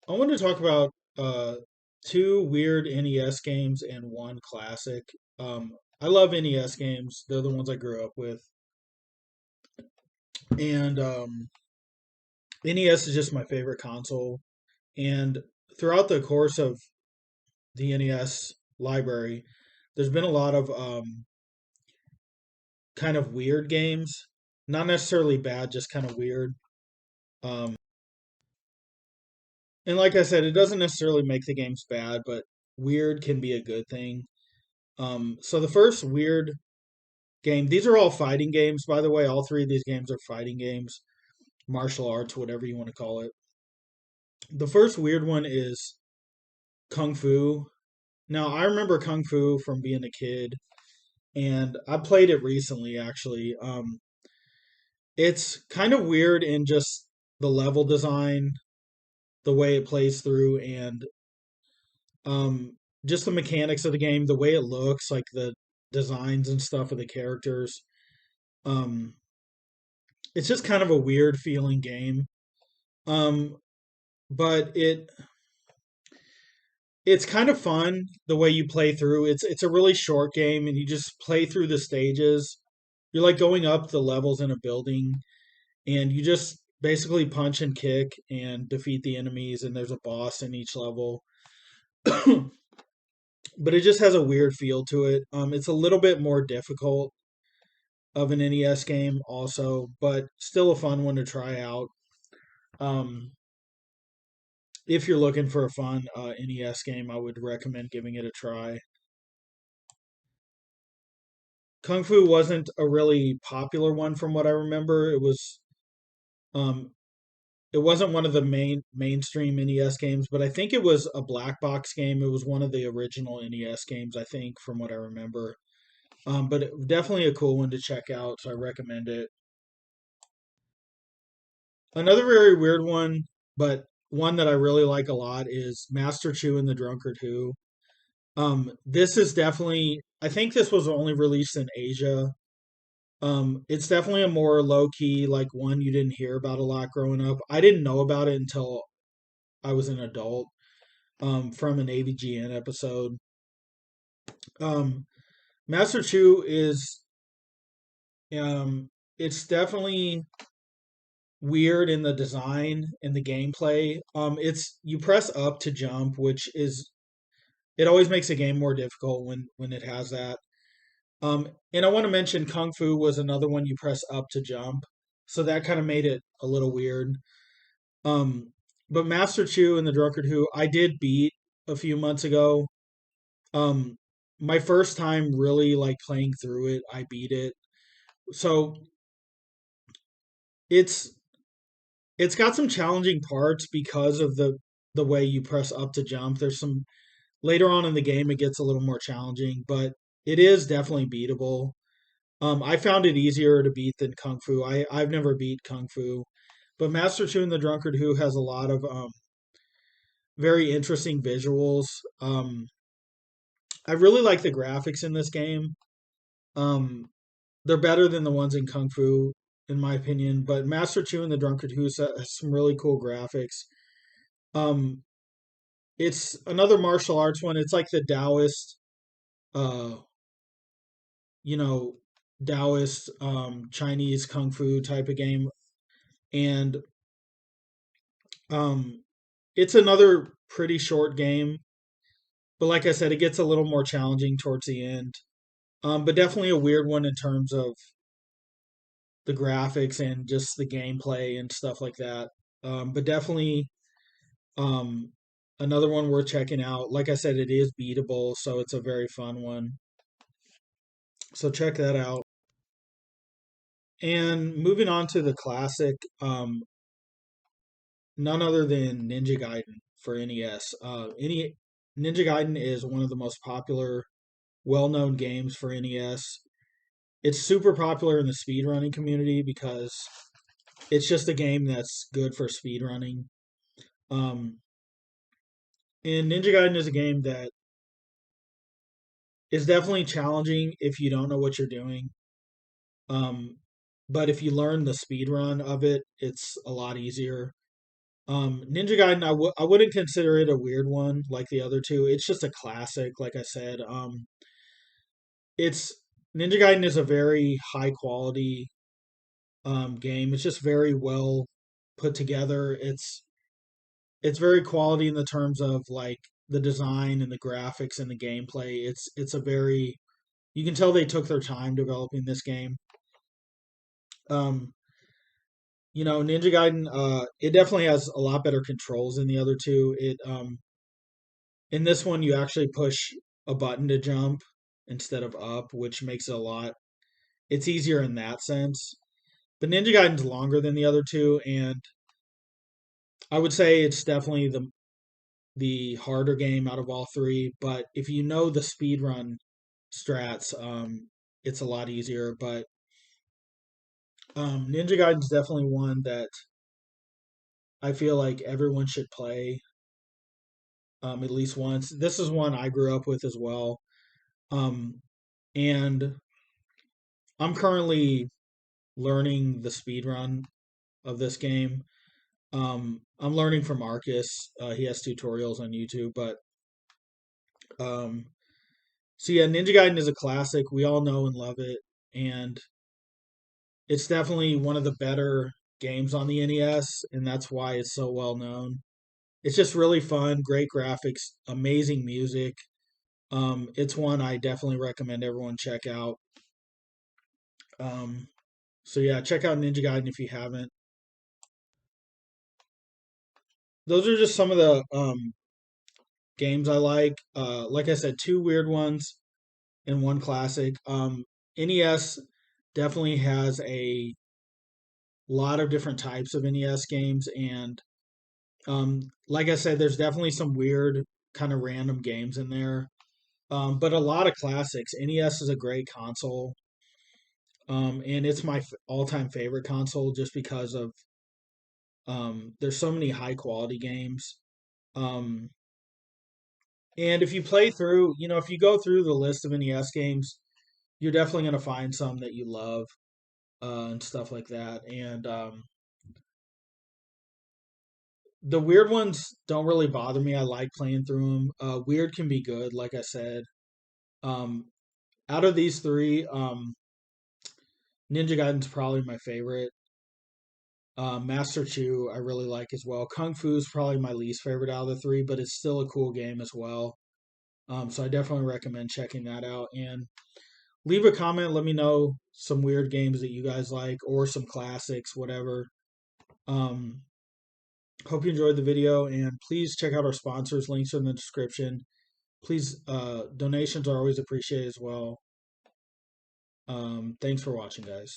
I wanted to talk about two weird NES games and one classic. I love NES games; they're the ones I grew up with, and NES is just my favorite console. And throughout the course of the NES library, there's been a lot of kind of weird games, not necessarily bad, just kind of weird. Um, and like I said, it doesn't necessarily make the games bad, but weird can be a good thing. So the first weird game. These are all fighting games, by the way. All three of these games are fighting games, martial arts, whatever you want to call it. The first weird one is Kung Fu. Now, I remember Kung Fu from being a kid, and I played it recently, actually. It's kind of weird in just the level design, the way it plays through, and um, just the mechanics of the game, the way it looks, like the designs and stuff of the characters. Um, it's just kind of a weird feeling game. Um, but it's kind of fun the way you play through. It's a really short game and you just play through the stages. You're like going up the levels in a building and you just basically punch and kick and defeat the enemies and there's a boss in each level. But it just has a weird feel to it. It's a little bit more difficult of an NES game also, but still a fun one to try out. Um, if you're looking for a fun NES game, I would recommend giving it a try. Kung Fu wasn't a really popular one from what I remember. Um it wasn't one of the mainstream NES games, but I think it was a black box game. It was one of the original NES games, I think, from what I remember. Definitely a cool one to check out, so I recommend it. Another very weird one, but one that I really like a lot is Master Chu and the Drunkard Who. This is definitely I think this was only released in Asia. It's definitely a more low key, like one you didn't hear about a lot growing up. I didn't know about it until I was an adult, from an AVGN episode. Um, Master Chu is, it's definitely weird in the design and the gameplay. You press up to jump, which is, it always makes a game more difficult when it has that. And I want to mention Kung Fu was another one you press up to jump. So that kind of made it a little weird. Um, but Master Chu and the Drunkard Who I did beat a few months ago. Um, my first time really like playing through it, I beat it. So it's it's got some challenging parts because of the way you press up to jump. There's some later on in the game it gets a little more challenging, but it is definitely beatable. I found it easier to beat than Kung Fu. I've never beat Kung Fu, but Master Chu and the Drunkard Who has a lot of very interesting visuals. I really like the graphics in this game. Um, they're better than the ones in Kung Fu, in my opinion. But Master Chu and the Drunkard Who has some really cool graphics. Um, it's another martial arts one. It's like the Taoist, uh, you know, Taoist Chinese Kung Fu type of game, and um, it's another pretty short game. But like I said, it gets a little more challenging towards the end. But definitely a weird one in terms of the graphics and just the gameplay and stuff like that. But definitely um, another one worth checking out. Like I said, it is beatable, so it's a very fun one. So check that out. And moving on to the classic, none other than Ninja Gaiden for NES. Ninja Gaiden is one of the most popular, well-known games for NES. It's super popular in the speedrunning community because it's just a game that's good for speedrunning. Um, and Ninja Gaiden is a game that is definitely challenging if you don't know what you're doing. Um, but if you learn the speed run of it, it's a lot easier. Ninja Gaiden, I wouldn't consider it a weird one like the other two. It's just a classic, like I said. It's Ninja Gaiden is a very high quality game. It's just very well put together. It's very quality in the terms of like the design and the graphics and the gameplay. It's a very you can tell they took their time developing this game. Um, Ninja Gaiden, it definitely has a lot better controls than the other two. It In this one, you actually push a button to jump instead of up, which makes it a lot. It's easier in that sense. But Ninja Gaiden's longer than the other two, and I would say it's definitely the harder game out of all three. But if you know the speed run strats, it's a lot easier. But Ninja Gaiden's definitely one that I feel like everyone should play at least once. This is one I grew up with as well. Um, and I'm currently learning the speed run of this game. I'm learning from Marcus. He has tutorials on YouTube, but um, so yeah, Ninja Gaiden is a classic. We all know and love it, and it's definitely one of the better games on the NES, and that's why it's so well known. It's just really fun, great graphics, amazing music. It's one I definitely recommend everyone check out. Um, so yeah, check out Ninja Gaiden if you haven't. Those are just some of the games I like. Like I said, two weird ones and one classic. NES definitely has a lot of different types of NES games, and like I said, there's definitely some weird, kind of random games in there. But a lot of classics. NES is a great console, and it's my all-time favorite console just because of there's so many high quality games. Um, and if you play through, if you go through the list of NES games, you're definitely going to find some that you love and stuff like that. And the weird ones don't really bother me. I like playing through them. Weird can be good, like I said. Um, Out of these three, Ninja Gaiden's probably my favorite. Master Chu, I really like as well. Kung Fu is probably my least favorite out of the three, but it's still a cool game as well. So I definitely recommend checking that out. And leave a comment. Let me know some weird games that you guys like or some classics, whatever. Um, Hope you enjoyed the video, and please check out our sponsors. Links are in the description. Please, donations are always appreciated as well. Thanks for watching, guys.